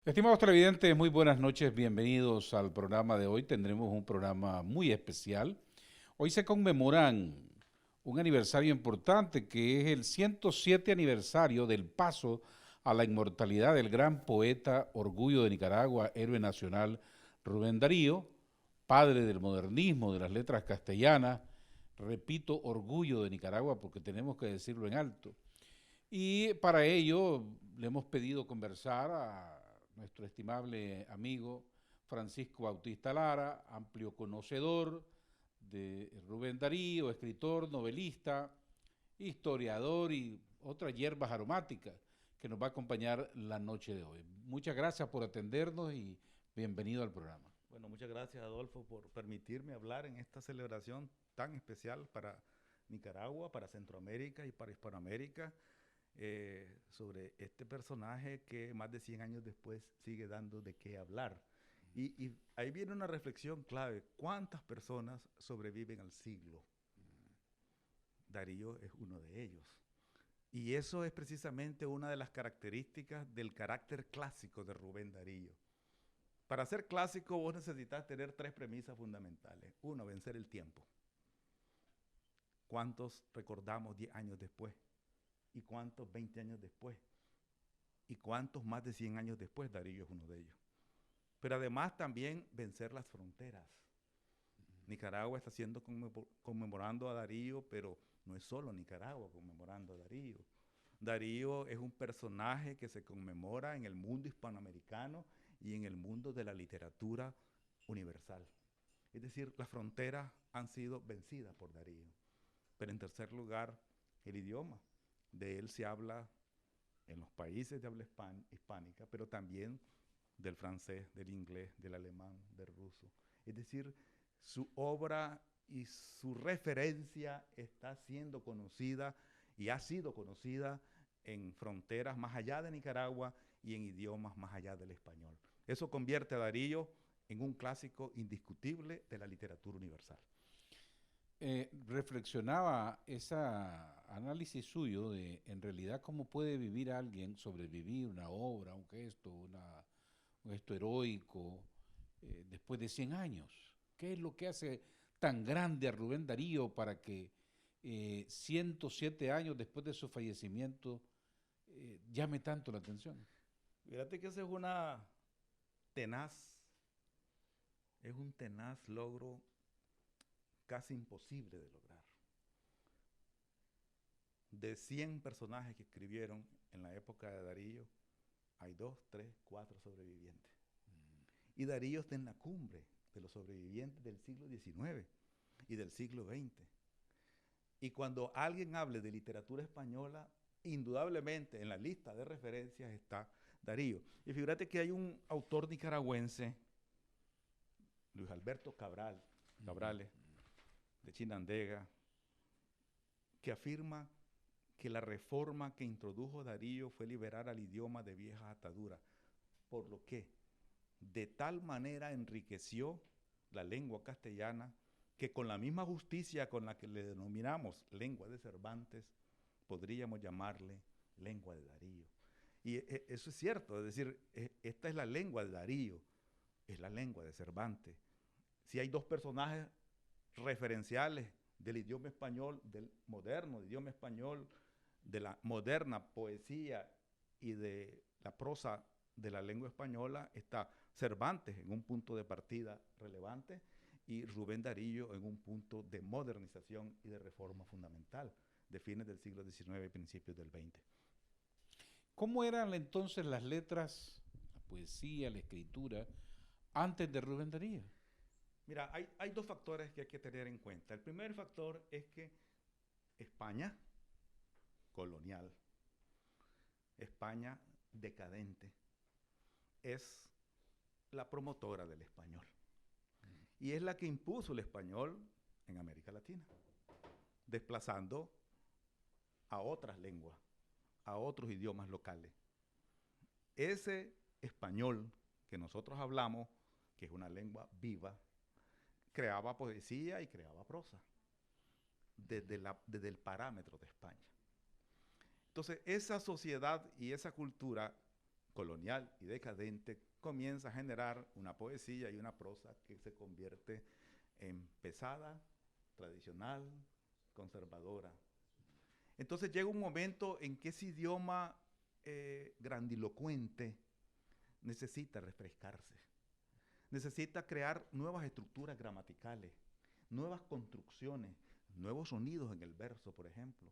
Estimados televidentes, muy buenas noches, bienvenidos al programa de hoy. Tendremos un programa muy especial. Hoy se conmemoran un aniversario importante que es el 107 aniversario del paso a la inmortalidad del gran poeta, orgullo de Nicaragua, héroe nacional, Rubén Darío, padre del modernismo, de las letras castellanas. Repito, orgullo de Nicaragua porque tenemos que decirlo en alto. Y para ello le hemos pedido conversar a nuestro estimable amigo Francisco Bautista Lara, amplio conocedor de Rubén Darío, escritor, novelista, historiador y otras hierbas aromáticas que nos va a acompañar la noche de hoy. Muchas gracias por atendernos y bienvenido al programa. Bueno, muchas gracias, Adolfo, por permitirme hablar en esta celebración tan especial para Nicaragua, para Centroamérica y para Hispanoamérica, sobre este personaje que más de 100 años después sigue dando de qué hablar. Y ahí viene una reflexión clave. ¿Cuántas personas sobreviven al siglo? Darío es uno de ellos. Y eso es precisamente una de las características del carácter clásico de Rubén Darío. Para ser clásico vos necesitas tener tres premisas fundamentales. Uno, vencer el tiempo. ¿Cuántos recordamos 10 años después? ¿Y cuántos 20 años después? ¿Y cuántos más de 100 años después? Darío es uno de ellos. Pero además también vencer las fronteras. Nicaragua está siendo conmemorando a Darío, pero no es solo Nicaragua conmemorando a Darío. Darío es un personaje que se conmemora en el mundo hispanoamericano y en el mundo de la literatura universal. Es decir, las fronteras han sido vencidas por Darío. Pero en tercer lugar, el idioma. De él se habla en los países de habla hispánica, pero también del francés, del inglés, del alemán, del ruso. Es decir, su obra y su referencia está siendo conocida y ha sido conocida en fronteras más allá de Nicaragua y en idiomas más allá del español. Eso convierte a Darío en un clásico indiscutible de la literatura universal. Reflexionaba ese análisis suyo de en realidad cómo puede vivir alguien, sobrevivir una obra, un gesto, un gesto heroico, después de 100 años. ¿Qué es lo que hace tan grande a Rubén Darío para que 107 años después de su fallecimiento llame tanto la atención? Fíjate que esa es una tenaz, es un tenaz logro casi imposible de lograr. De 100 personajes que escribieron en la época de Darío, hay 2, 3, 4 sobrevivientes. Y Darío está en la cumbre de los sobrevivientes del siglo XIX y del siglo XX. Y cuando alguien hable de literatura española, indudablemente en la lista de referencias está Darío. Y fíjate que hay un autor nicaragüense, Luis Alberto Cabrales, de Chinandega, que afirma que la reforma que introdujo Darío fue liberar al idioma de viejas ataduras, por lo que de tal manera enriqueció la lengua castellana que con la misma justicia con la que le denominamos lengua de Cervantes, podríamos llamarle lengua de Darío. Y eso es cierto, es decir, esta es la lengua de Darío, es la lengua de Cervantes. Si hay dos personajes referenciales del idioma español, del moderno idioma español, de la moderna poesía y de la prosa de la lengua española, está Cervantes en un punto de partida relevante y Rubén Darío en un punto de modernización y de reforma fundamental de fines del siglo XIX y principios del XX. ¿Cómo eran entonces las letras, la poesía, la escritura, antes de Rubén Darío? Mira, hay dos factores que hay que tener en cuenta. El primer factor es que España colonial, España decadente, es la promotora del español. Y es la que impuso el español en América Latina, desplazando a otras lenguas, a otros idiomas locales. Ese español que nosotros hablamos, que es una lengua viva, creaba poesía y creaba prosa desde el parámetro de España. Entonces, esa sociedad y esa cultura colonial y decadente, comienza a generar una poesía y una prosa que se convierte en pesada, tradicional, conservadora. Entonces llega un momento en que ese idioma grandilocuente necesita refrescarse, necesita crear nuevas estructuras gramaticales, nuevas construcciones, nuevos sonidos en el verso, por ejemplo.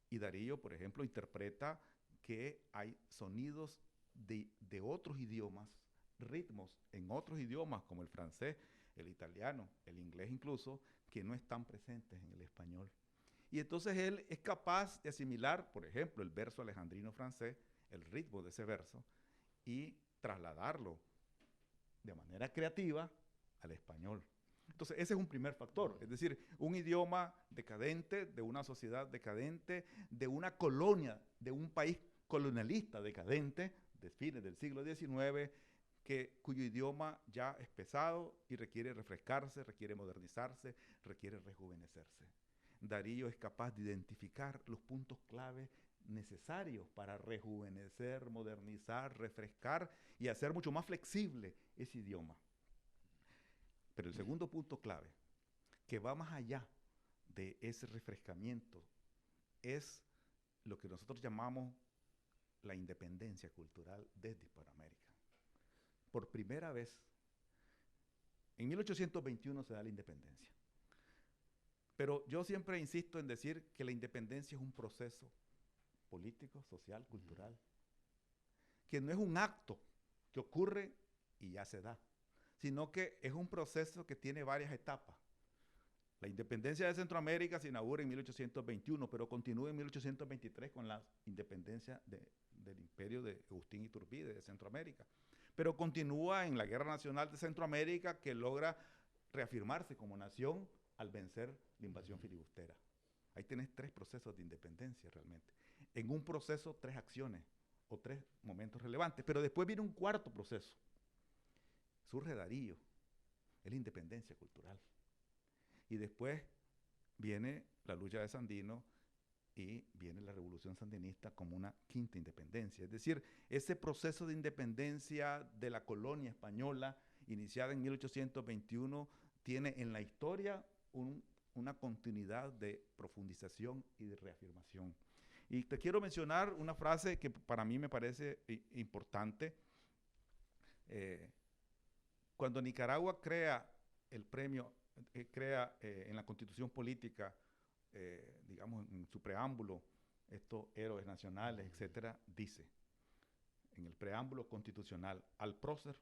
Y Darío, por ejemplo, interpreta que hay sonidos de otros idiomas, ritmos en otros idiomas como el francés, el italiano, el inglés incluso, que no están presentes en el español. Y entonces él es capaz de asimilar, por ejemplo, el verso alejandrino francés, el ritmo de ese verso, y trasladarlo de manera creativa al español. Entonces, ese es un primer factor, es decir, un idioma decadente, de una sociedad decadente, de una colonia, de un país colonialista decadente, de fines del siglo XIX, cuyo idioma ya es pesado y requiere refrescarse, requiere modernizarse, requiere rejuvenecerse. Darío es capaz de identificar los puntos clave necesarios para rejuvenecer, modernizar, refrescar y hacer mucho más flexible ese idioma. Pero el segundo punto clave, que va más allá de ese refrescamiento, es lo que nosotros llamamos la independencia cultural desde Hispanoamérica. Por primera vez, en 1821 se da la independencia. Pero yo siempre insisto en decir que la independencia es un proceso político, social, cultural, que no es un acto que ocurre y ya se da, sino que es un proceso que tiene varias etapas. La independencia de Centroamérica se inaugura en 1821, pero continúa en 1823 con la independencia del imperio de Agustín Iturbide de Centroamérica. Pero continúa en la Guerra Nacional de Centroamérica, que logra reafirmarse como nación al vencer la invasión filibustera. Ahí tenés 3 procesos de independencia realmente. En un proceso, 3 acciones o 3 momentos relevantes, pero después viene un cuarto proceso. Surge Darío, es la independencia cultural. Y después viene la lucha de Sandino y viene la revolución sandinista como una quinta independencia. Es decir, ese proceso de independencia de la colonia española, iniciada en 1821, tiene en la historia una continuidad de profundización y de reafirmación. Y te quiero mencionar una frase que para mí me parece importante. Cuando Nicaragua crea el premio, en la Constitución Política, digamos en su preámbulo, estos héroes nacionales, etcétera, dice en el preámbulo constitucional: al prócer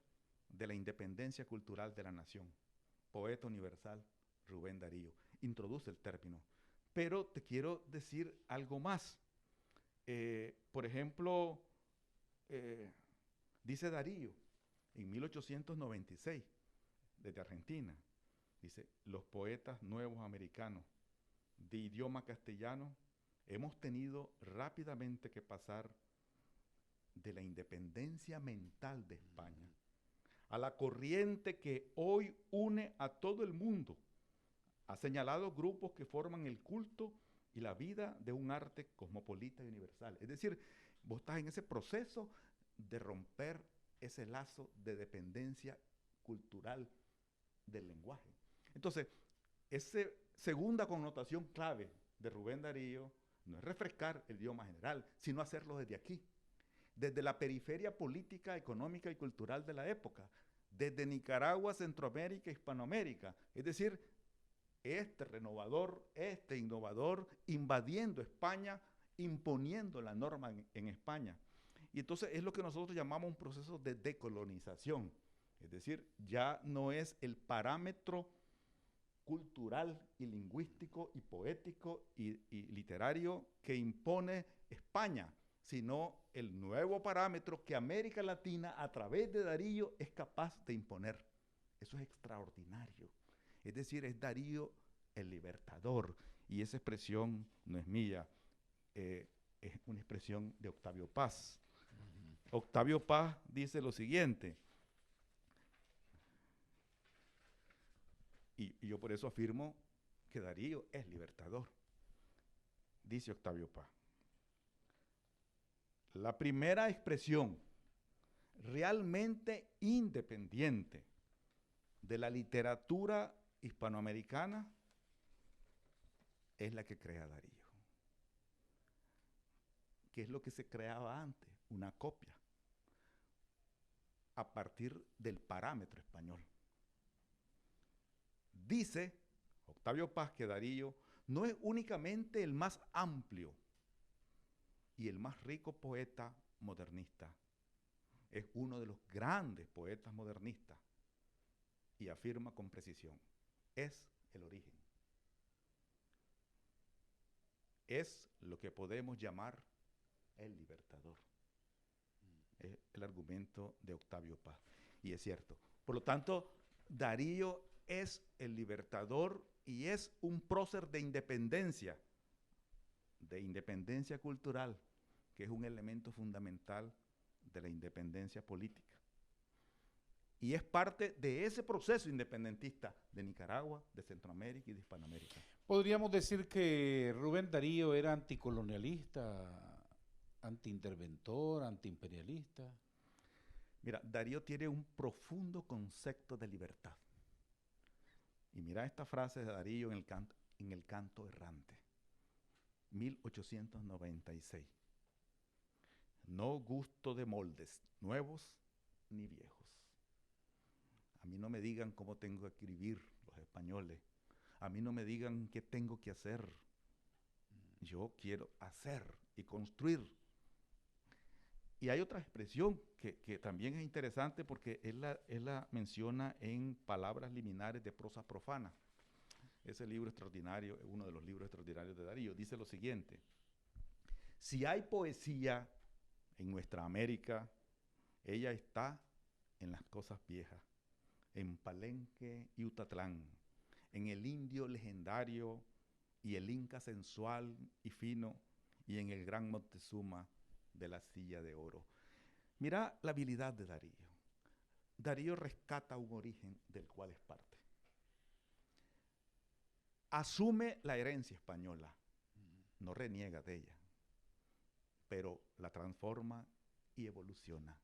de la independencia cultural de la nación, poeta universal Rubén Darío. Introduce el término. Pero te quiero decir algo más. Por ejemplo, dice Darío en 1896, desde Argentina, dice: los poetas nuevos americanos de idioma castellano hemos tenido rápidamente que pasar de la independencia mental de España a la corriente que hoy une a todo el mundo, a señalados grupos que forman el culto y la vida de un arte cosmopolita y universal. Es decir, vos estás en ese proceso de romper ese lazo de dependencia cultural del lenguaje. Entonces, esa segunda connotación clave de Rubén Darío no es refrescar el idioma general, sino hacerlo desde aquí, desde la periferia política, económica y cultural de la época, desde Nicaragua, Centroamérica, Hispanoamérica. Es decir, este renovador, este innovador, invadiendo España, imponiendo la norma en España. Y entonces es lo que nosotros llamamos un proceso de decolonización. Es decir, ya no es el parámetro cultural y lingüístico y poético y literario que impone España, sino el nuevo parámetro que América Latina, a través de Darío, es capaz de imponer. Eso es extraordinario. Es decir, es Darío el libertador. Y esa expresión no es mía, es una expresión de Octavio Paz. Octavio Paz dice lo siguiente, y yo por eso afirmo que Darío es libertador. Dice Octavio Paz: la primera expresión realmente independiente de la literatura hispanoamericana es la que crea Darío. ¿Qué es lo que se creaba antes? Una copia a partir del parámetro español. Dice Octavio Paz que Darío no es únicamente el más amplio y el más rico poeta modernista, es uno de los grandes poetas modernistas y afirma con precisión, es el origen. Es lo que podemos llamar el libertador. Es el argumento de Octavio Paz. Y es cierto. Por lo tanto, Darío es el libertador y es un prócer de independencia cultural, que es un elemento fundamental de la independencia política. Y es parte de ese proceso independentista de Nicaragua, de Centroamérica y de Hispanoamérica. ¿Podríamos decir que Rubén Darío era anticolonialista, antiinterventor, antiimperialista? Mira, Darío tiene un profundo concepto de libertad. Y mira esta frase de Darío en el canto errante, 1896. No gusto de moldes nuevos ni viejos. A mí no me digan cómo tengo que escribir los españoles. A mí no me digan qué tengo que hacer. Yo quiero hacer y construir. Y hay otra expresión que también es interesante porque él la menciona en Palabras liminares de prosa profana. Ese libro extraordinario, uno de los libros extraordinarios de Darío, dice lo siguiente: si hay poesía en nuestra América, ella está en las cosas viejas, en Palenque y Utatlán, en el indio legendario y el inca sensual y fino, y en el gran Moctezuma de la silla de oro. Mira la habilidad de Darío. Darío rescata un origen del cual es parte. Asume la herencia española, no reniega de ella, pero la transforma y evoluciona.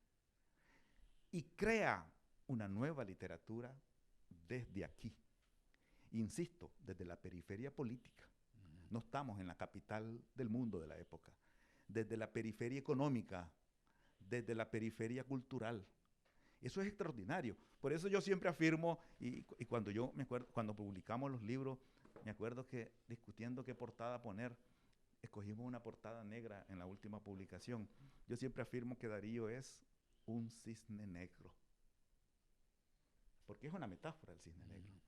Y crea una nueva literatura desde aquí. Insisto, desde la periferia política. No estamos en la capital del mundo de la época. Desde la periferia económica, desde la periferia cultural. Eso es extraordinario. Por eso yo siempre afirmo, y cuando yo me acuerdo, cuando publicamos los libros, me acuerdo que discutiendo qué portada poner, escogimos una portada negra en la última publicación. Yo siempre afirmo que Darío es un cisne negro. Porque es una metáfora el cisne negro.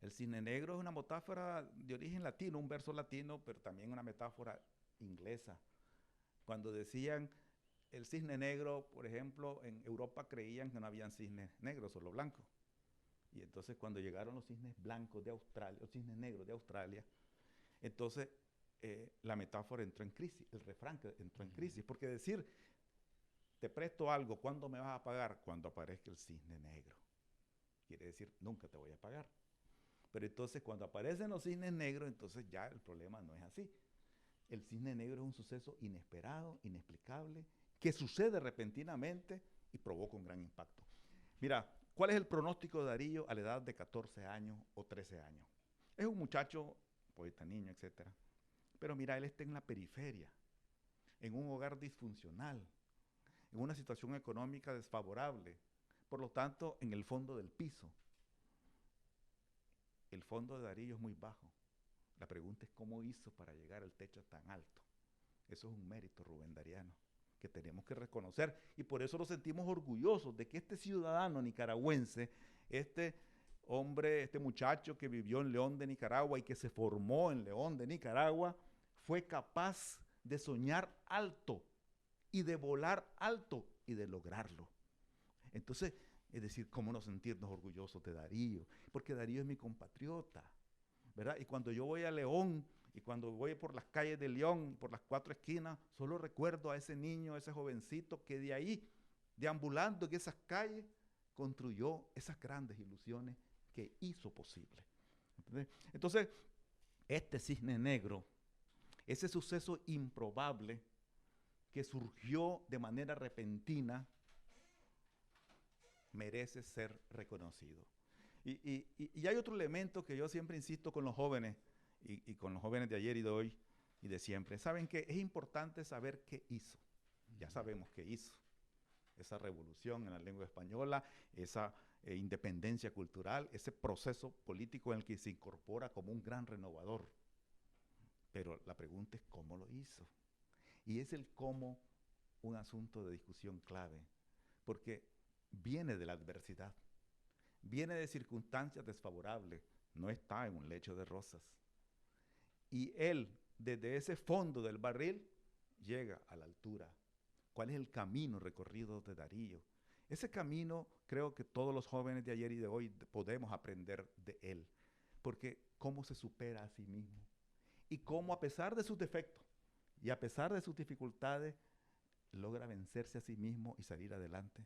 El cisne negro es una metáfora de origen latino, un verso latino, pero también una metáfora inglesa. Cuando decían el cisne negro, por ejemplo, en Europa creían que no habían cisnes negros, solo blancos. Y entonces cuando llegaron los cisnes blancos de Australia, los cisnes negros de Australia, entonces la metáfora entró en crisis, el refrán entró en crisis, porque decir, te presto algo, ¿cuándo me vas a pagar? Cuando aparezca el cisne negro. Quiere decir, nunca te voy a pagar. Pero entonces cuando aparecen los cisnes negros, entonces ya el problema no es así. El cisne negro es un suceso inesperado, inexplicable, que sucede repentinamente y provoca un gran impacto. Mira, ¿cuál es el pronóstico de Darío a la edad de 14 años o 13 años? Es un muchacho, poeta niño, etc. Pero mira, él está en la periferia, en un hogar disfuncional, en una situación económica desfavorable, por lo tanto, en el fondo del piso. El fondo de Darío es muy bajo. La pregunta es cómo hizo para llegar al techo tan alto. Eso es un mérito rubén dariano que tenemos que reconocer y por eso nos sentimos orgullosos de que este ciudadano nicaragüense, este hombre, este muchacho que vivió en León de Nicaragua y que se formó en León de Nicaragua, fue capaz de soñar alto y de volar alto y de lograrlo. Entonces, es decir, cómo no sentirnos orgullosos de Darío, porque Darío es mi compatriota, ¿verdad? Y cuando yo voy a León, y cuando voy por las calles de León, por las 4 esquinas, solo recuerdo a ese niño, a ese jovencito que de ahí, deambulando en esas calles, construyó esas grandes ilusiones que hizo posible. Entonces, este cisne negro, ese suceso improbable que surgió de manera repentina, merece ser reconocido. Y hay otro elemento que yo siempre insisto con los jóvenes, y con los jóvenes de ayer y de hoy y de siempre. Saben que es importante saber qué hizo. Ya sabemos qué hizo. Esa revolución en la lengua española, esa independencia cultural, ese proceso político en el que se incorpora como un gran renovador. Pero la pregunta es cómo lo hizo. Y es el cómo un asunto de discusión clave, porque viene de la adversidad, viene de circunstancias desfavorables, no está en un lecho de rosas. Y él, desde ese fondo del barril, llega a la altura. ¿Cuál es el camino recorrido de Darío? Ese camino creo que todos los jóvenes de ayer y de hoy podemos aprender de él, porque cómo se supera a sí mismo y cómo a pesar de sus defectos y a pesar de sus dificultades, logra vencerse a sí mismo y salir adelante.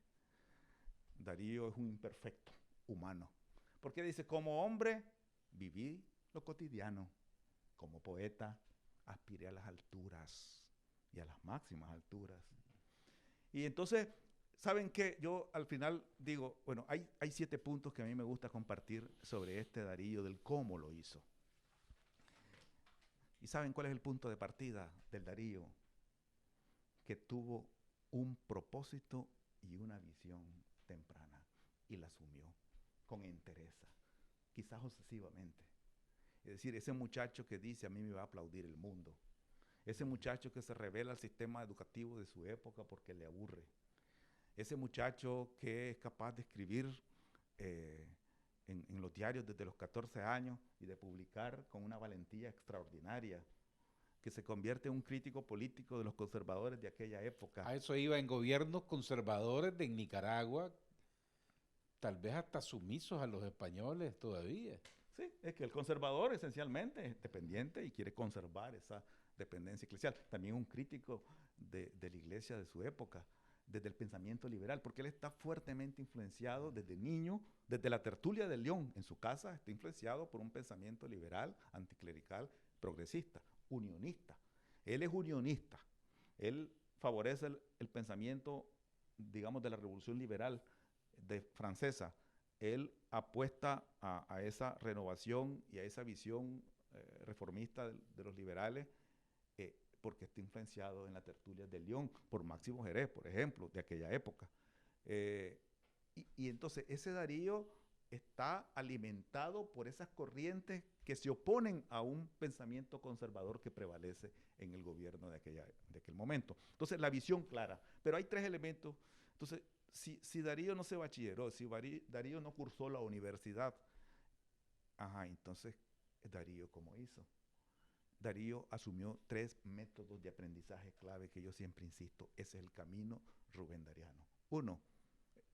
Darío es un imperfecto humano, porque dice, como hombre viví lo cotidiano, como poeta aspiré a las alturas y a las máximas alturas. Y entonces, ¿saben qué? Yo al final digo, bueno, hay 7 puntos que a mí me gusta compartir sobre este Darío, del cómo lo hizo. ¿Y saben cuál es el punto de partida del Darío? Que tuvo un propósito y una visión temprana y la asumió con entereza, quizás obsesivamente. Es decir, ese muchacho que dice, a mí me va a aplaudir el mundo. Ese muchacho que se revela al sistema educativo de su época porque le aburre. Ese muchacho que es capaz de escribir en los diarios desde los 14 años y de publicar con una valentía extraordinaria, que se convierte en un crítico político de los conservadores de aquella época. A eso iba en gobiernos conservadores de Nicaragua, tal vez hasta sumisos a los españoles todavía. Sí, es que el conservador esencialmente es dependiente y quiere conservar esa dependencia eclesial. También un crítico de la iglesia de su época, desde el pensamiento liberal, porque él está fuertemente influenciado desde niño, desde la tertulia de León en su casa, está influenciado por un pensamiento liberal, anticlerical, progresista, unionista. Él es unionista. Él favorece el pensamiento, digamos, de la revolución liberal francesa. Él apuesta a esa renovación y a esa visión reformista de los liberales porque está influenciado en la tertulia de León por Máximo Jerez, por ejemplo, de aquella época. Y entonces ese Darío está alimentado por esas corrientes que se oponen a un pensamiento conservador que prevalece en el gobierno de aquel momento. Entonces, la visión clara. Pero hay 3 elementos. Entonces, si Darío no se bachilleró, si Darío no cursó la universidad, entonces, ¿Darío cómo hizo? Darío asumió 3 métodos de aprendizaje clave que yo siempre insisto, ese es el camino rubendariano. 1,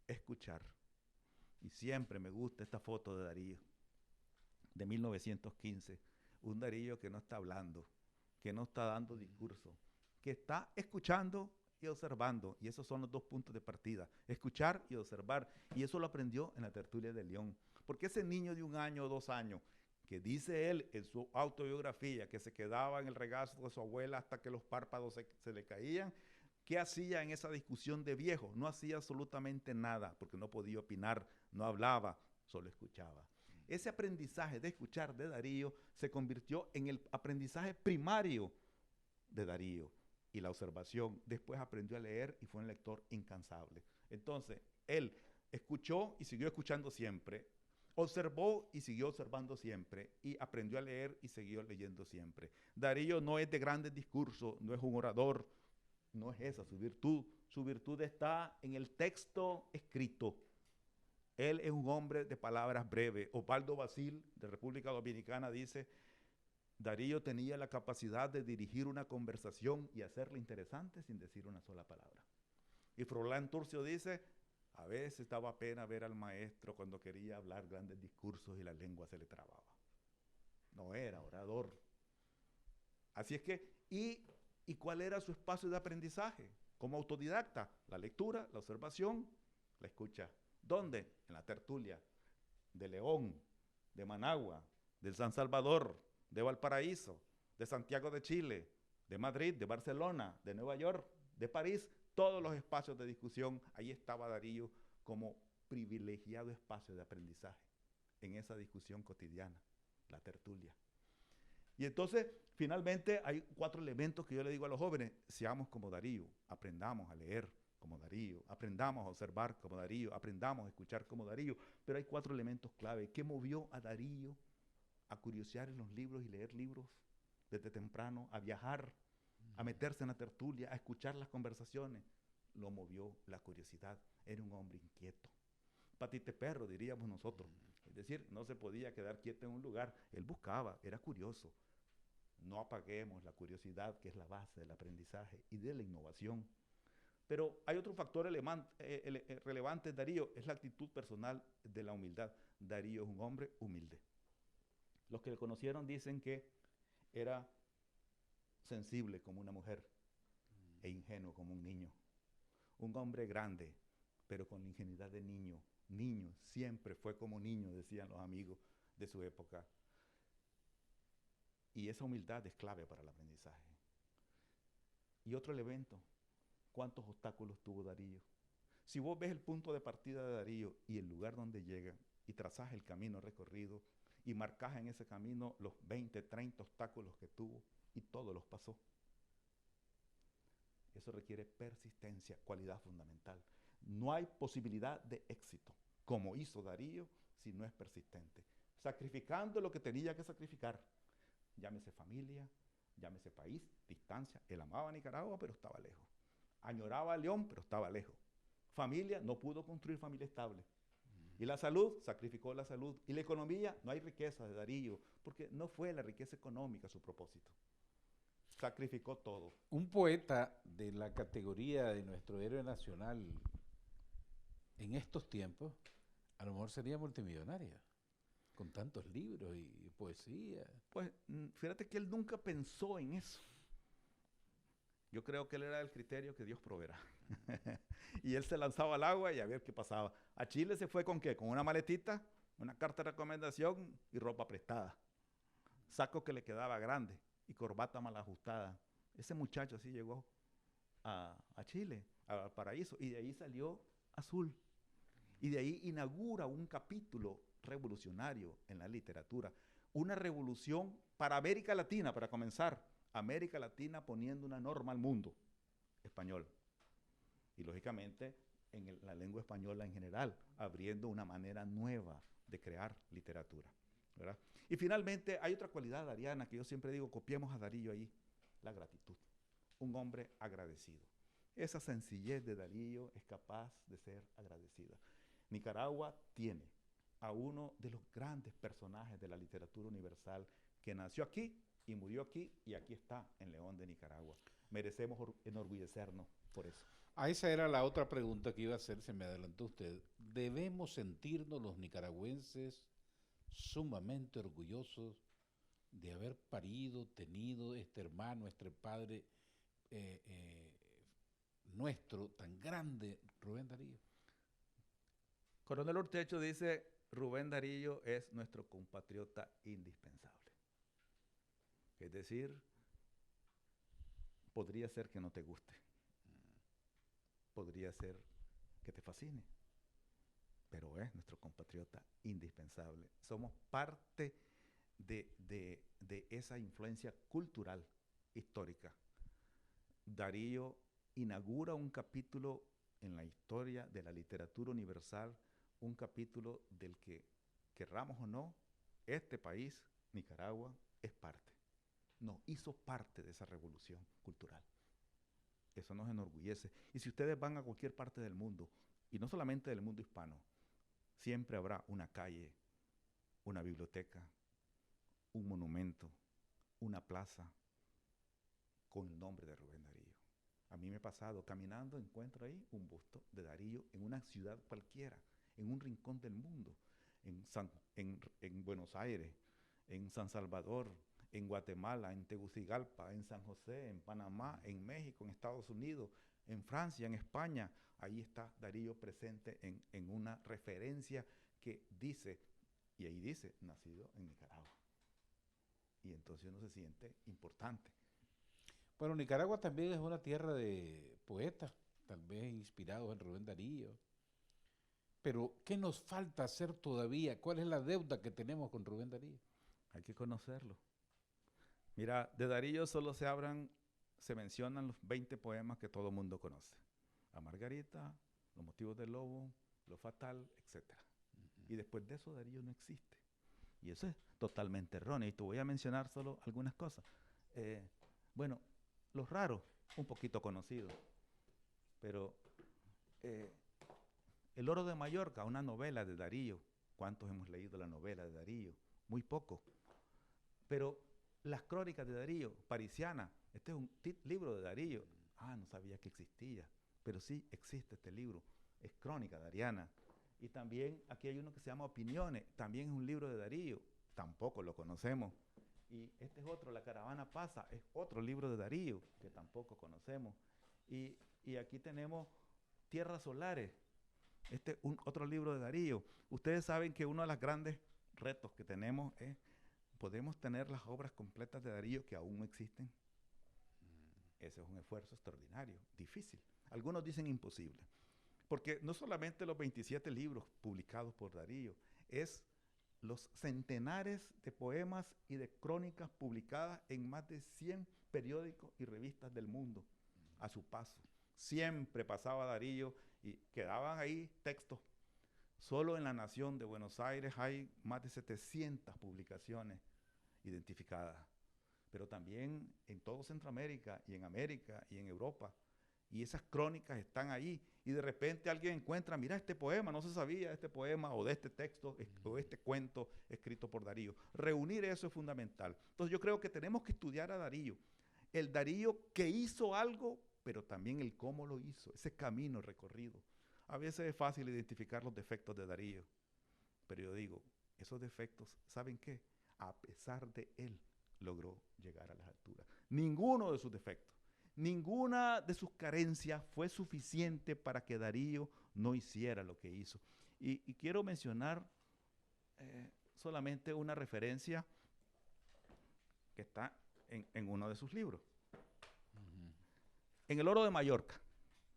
escuchar. Y siempre me gusta esta foto de Darío, de 1915. Un Darío que no está hablando, que no está dando discurso, que está escuchando y observando. Y esos son los 2 puntos de partida, escuchar y observar. Y eso lo aprendió en la tertulia de León. Porque ese niño de 1 año o 2 años, que dice él en su autobiografía, que se quedaba en el regazo de su abuela hasta que los párpados se le caían, ¿qué hacía en esa discusión de viejos? No hacía absolutamente nada, porque no podía opinar, no hablaba, solo escuchaba. Ese aprendizaje de escuchar de Darío se convirtió en el aprendizaje primario de Darío y la observación. Después aprendió a leer y fue un lector incansable. Entonces, él escuchó y siguió escuchando siempre, observó y siguió observando siempre, y aprendió a leer y siguió leyendo siempre. Darío no es de grandes discursos, no es un orador, no es esa su virtud. Su virtud está en el texto escrito. Él es un hombre de palabras breves. Osvaldo Basil, de República Dominicana, dice, Darío tenía la capacidad de dirigir una conversación y hacerla interesante sin decir una sola palabra. Y Froilán Turcio dice, a veces daba pena ver al maestro cuando quería hablar grandes discursos y la lengua se le trababa. No era orador. Así es que, ¿y cuál era su espacio de aprendizaje? Como autodidacta, la lectura, la observación, la escucha. ¿Dónde? En la tertulia de León, de Managua, del San Salvador, de Valparaíso, de Santiago de Chile, de Madrid, de Barcelona, de Nueva York, de París. Todos los espacios de discusión, ahí estaba Darío como privilegiado espacio de aprendizaje en esa discusión cotidiana, la tertulia. Y entonces, finalmente, hay 4 elementos que yo le digo a los jóvenes: seamos como Darío, aprendamos a leer como Darío, aprendamos a observar como Darío, aprendamos a escuchar como Darío. Pero hay 4 elementos clave. ¿Qué movió a Darío a curiosear en los libros y leer libros desde temprano, a viajar, a meterse en la tertulia, a escuchar las conversaciones? Lo movió la curiosidad. Era un hombre inquieto. Patite perro, diríamos nosotros. Es decir, no se podía quedar quieto en un lugar. Él buscaba, era curioso. No apaguemos la curiosidad, que es la base del aprendizaje y de la innovación. Pero hay otro factor relevante en Darío: es la actitud personal de la humildad. Darío es un hombre humilde. Los que le conocieron dicen que era sensible como una mujer e ingenuo como un niño. Un hombre grande, pero con la ingenuidad de niño. Niño, siempre fue como niño, decían los amigos de su época. Y esa humildad es clave para el aprendizaje. Y otro elemento: ¿cuántos obstáculos tuvo Darío? Si vos ves el punto de partida de Darío y el lugar donde llega, y trazás el camino recorrido, y marcás en ese camino los 20, 30 obstáculos que tuvo, y todos los pasó. Eso requiere persistencia, cualidad fundamental. No hay posibilidad de éxito, como hizo Darío, si no es persistente. Sacrificando lo que tenía que sacrificar. Llámese familia, llámese país, distancia. Él amaba a Nicaragua, pero estaba lejos. Añoraba a León, pero estaba lejos. Familia, no pudo construir familia estable. Y la salud, sacrificó la salud. Y la economía, no hay riqueza de Darío, porque no fue la riqueza económica su propósito. Sacrificó todo. Un poeta de la categoría de nuestro héroe nacional en estos tiempos, a lo mejor sería multimillonario, con tantos libros y poesía. Pues fíjate que él nunca pensó en eso. Yo creo que él era del criterio que Dios proveerá. Y él se lanzaba al agua y a ver qué pasaba. A Chile se fue ¿con qué? Con una maletita, una carta de recomendación y ropa prestada. Saco que le quedaba grande y corbata mal ajustada. Ese muchacho así llegó a Chile, al paraíso, y de ahí salió azul. Y de ahí inaugura un capítulo revolucionario en la literatura. Una revolución para América Latina, para comenzar. América Latina poniendo una norma al mundo español. Y lógicamente en la lengua española en general, abriendo una manera nueva de crear literatura, ¿verdad? Y finalmente hay otra cualidad dariana que yo siempre digo: copiemos a Darío ahí: la gratitud. Un hombre agradecido. Esa sencillez de Darío es capaz de ser agradecida. Nicaragua tiene a uno de los grandes personajes de la literatura universal, que nació aquí y murió aquí, y aquí está en León de Nicaragua. Merecemos enorgullecernos por eso. Esa era la otra pregunta que iba a hacer, se me adelantó usted. ¿Debemos sentirnos los nicaragüenses sumamente orgullosos de haber parido, tenido este hermano, este padre nuestro tan grande, Rubén Darío? Coronel Urtecho dice: Rubén Darío es nuestro compatriota indispensable. Es decir, podría ser que no te guste, podría ser que te fascine, pero es nuestro compatriota indispensable. Somos parte de esa influencia cultural, histórica. Darío inaugura un capítulo en la historia de la literatura universal, un capítulo del que, querramos o no, este país, Nicaragua, es parte. Nos hizo parte de esa revolución cultural. Eso nos enorgullece. Y si ustedes van a cualquier parte del mundo, y no solamente del mundo hispano, siempre habrá una calle, una biblioteca, un monumento, una plaza con el nombre de Rubén Darío. A mí me ha pasado, caminando, encuentro ahí un busto de Darío en una ciudad cualquiera, en un rincón del mundo, en Buenos Aires, en San Salvador, en Guatemala, en Tegucigalpa, en San José, en Panamá, en México, en Estados Unidos, en Francia, en España. Ahí está Darío presente en una referencia que dice, y ahí dice, nacido en Nicaragua. Y entonces uno se siente importante. Bueno, Nicaragua también es una tierra de poetas, tal vez inspirados en Rubén Darío. Pero, ¿qué nos falta hacer todavía? ¿Cuál es la deuda que tenemos con Rubén Darío? Hay que conocerlo. Mira, de Darío solo se mencionan los 20 poemas que todo el mundo conoce. La Margarita, Los motivos del lobo, Lo fatal, etc. Y después de eso Darío no existe. Y eso es totalmente erróneo. Y te voy a mencionar solo algunas cosas. Bueno, Los raros, un poquito conocido. Pero El oro de Mallorca, una novela de Darío. ¿Cuántos hemos leído la novela de Darío? Muy poco. Pero Las crónicas de Darío, Parisiana, este es un libro de Darío. Ah, no sabía que existía, pero sí existe este libro. Es crónica dariana. Y también aquí hay uno que se llama Opiniones, también es un libro de Darío, tampoco lo conocemos. Y este es otro, La caravana pasa, es otro libro de Darío, que tampoco conocemos. Y aquí tenemos Tierras solares, este es otro libro de Darío. Ustedes saben que uno de los grandes retos que tenemos es, ¿podemos tener las obras completas de Darío que aún no existen? Ese es un esfuerzo extraordinario, difícil. Algunos dicen imposible. Porque no solamente los 27 libros publicados por Darío, es los centenares de poemas y de crónicas publicadas en más de 100 periódicos y revistas del mundo a su paso. Siempre pasaba Darío y quedaban ahí textos. Solo en la Nación de Buenos Aires hay más de 700 publicaciones identificadas, pero también en todo Centroamérica y en América y en Europa. Y esas crónicas están ahí y de repente alguien encuentra, mira este poema, no se sabía de este poema o de este texto o este cuento escrito por Darío. Reunir eso es fundamental. Entonces yo creo que tenemos que estudiar a Darío. El Darío que hizo algo, pero también el cómo lo hizo, ese camino recorrido. A veces es fácil identificar los defectos de Darío, pero yo digo, esos defectos, ¿saben qué? A pesar de él, logró llegar a las alturas. Ninguno de sus defectos, ninguna de sus carencias fue suficiente para que Darío no hiciera lo que hizo. Y quiero mencionar solamente una referencia que está en uno de sus libros. En El oro de Mallorca.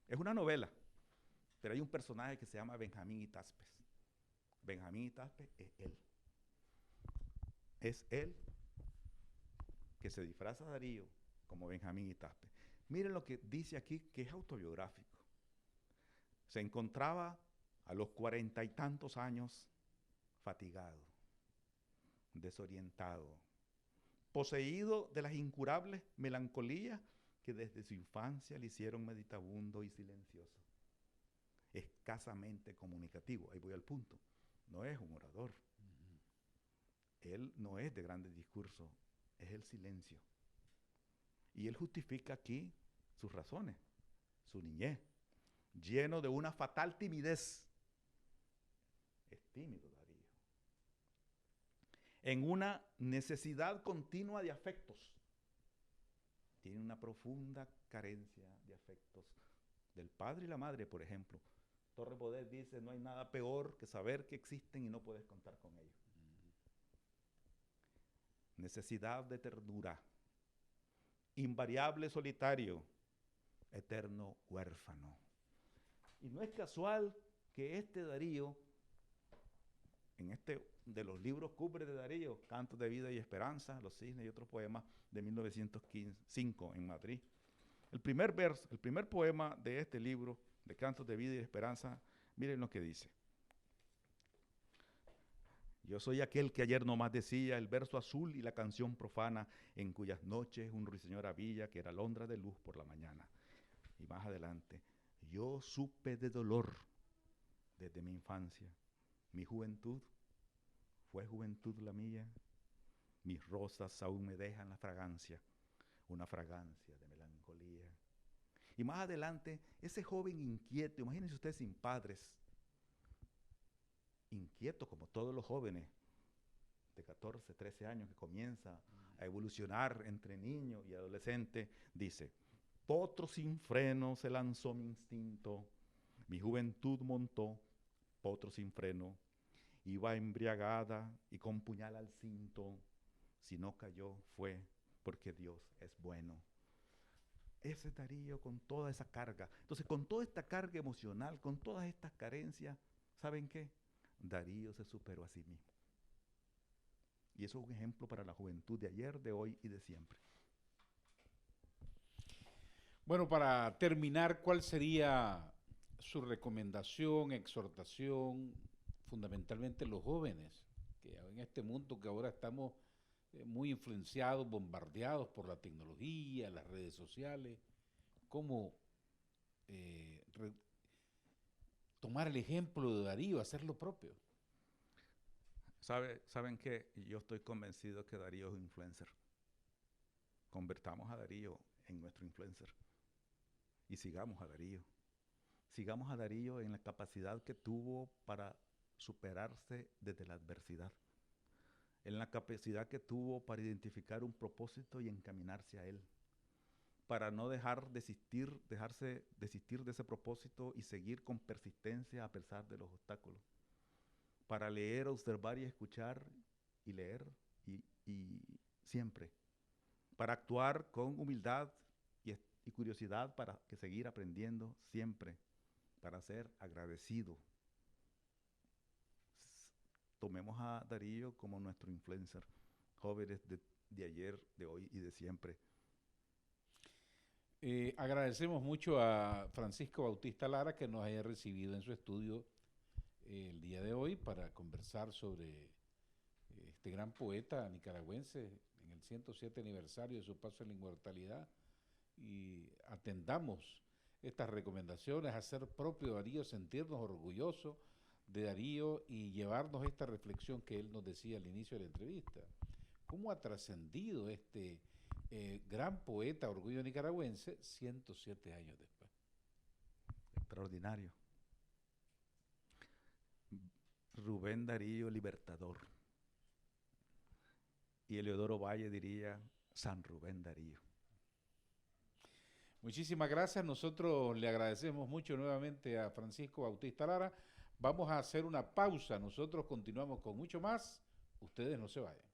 Es una novela, pero hay un personaje que se llama Benjamín Itaspes. Benjamín Itaspes es él. Es él que se disfraza a Darío como Benjamín Itaspes. Miren lo que dice aquí, que es autobiográfico. Se encontraba a los 40 y tantos años fatigado, desorientado, poseído de las incurables melancolías que desde su infancia le hicieron meditabundo y silencioso. Escasamente comunicativo, ahí voy al punto. No es un orador. Él no es de grandes discursos, es el silencio. Y él justifica aquí sus razones, su niñez, lleno de una fatal timidez. Es tímido Darío. En una necesidad continua de afectos. Tiene una profunda carencia de afectos del padre y la madre, por ejemplo. Torres Bodet dice, no hay nada peor que saber que existen y no puedes contar con ellos. Necesidad de ternura, invariable solitario, eterno huérfano. Y no es casual que este Darío, en este de los libros cubres de Darío, Cantos de Vida y Esperanza, Los Cisnes y otros poemas de 1905 en Madrid. El primer poema de este libro, de Cantos de Vida y Esperanza, miren lo que dice. Yo soy aquel que ayer nomás decía el verso azul y la canción profana, en cuyas noches un ruiseñor había que era alondra de luz por la mañana. Y más adelante, yo supe de dolor desde mi infancia. Mi juventud fue juventud la mía. Mis rosas aún me dejan la fragancia, una fragancia de melancolía. Y más adelante, ese joven inquieto, imagínense ustedes sin padres, inquieto como todos los jóvenes de 14, 13 años que comienza a evolucionar entre niño y adolescente, dice, potro sin freno se lanzó mi instinto, mi juventud montó, potro sin freno, iba embriagada y con puñal al cinto, si no cayó fue porque Dios es bueno. Ese Darío con toda esa carga. Entonces, con toda esta carga emocional, con todas estas carencias, ¿saben qué? Darío se superó a sí mismo. Y eso es un ejemplo para la juventud de ayer, de hoy y de siempre. Bueno, para terminar, ¿cuál sería su recomendación, exhortación, fundamentalmente los jóvenes, que en este mundo que ahora estamos muy influenciados, bombardeados por la tecnología, las redes sociales, cómo tomar el ejemplo de Darío, hacer lo propio? ¿Saben qué? Yo estoy convencido que Darío es un influencer. Convertamos a Darío en nuestro influencer. Y sigamos a Darío. Sigamos a Darío en la capacidad que tuvo para superarse desde la adversidad. En la capacidad que tuvo para identificar un propósito y encaminarse a él. Para no dejarse desistir de ese propósito y seguir con persistencia a pesar de los obstáculos. Para leer, observar y escuchar y leer y siempre. Para actuar con humildad y curiosidad para seguir aprendiendo siempre. Para ser agradecido. Tomemos a Darío como nuestro influencer. Jóvenes de ayer, de hoy y de siempre. Agradecemos mucho a Francisco Bautista Lara que nos haya recibido en su estudio el día de hoy para conversar sobre este gran poeta nicaragüense en el 107 aniversario de su paso en la inmortalidad, y atendamos estas recomendaciones, hacer propio Darío, sentirnos orgullosos de Darío y llevarnos esta reflexión que él nos decía al inicio de la entrevista. ¿Cómo ha trascendido este gran poeta, orgullo nicaragüense, 107 años después? Extraordinario. Rubén Darío Libertador. Y Eleodoro Valle diría San Rubén Darío. Muchísimas gracias. Nosotros le agradecemos mucho nuevamente a Francisco Bautista Lara. Vamos a hacer una pausa. Nosotros continuamos con mucho más. Ustedes no se vayan.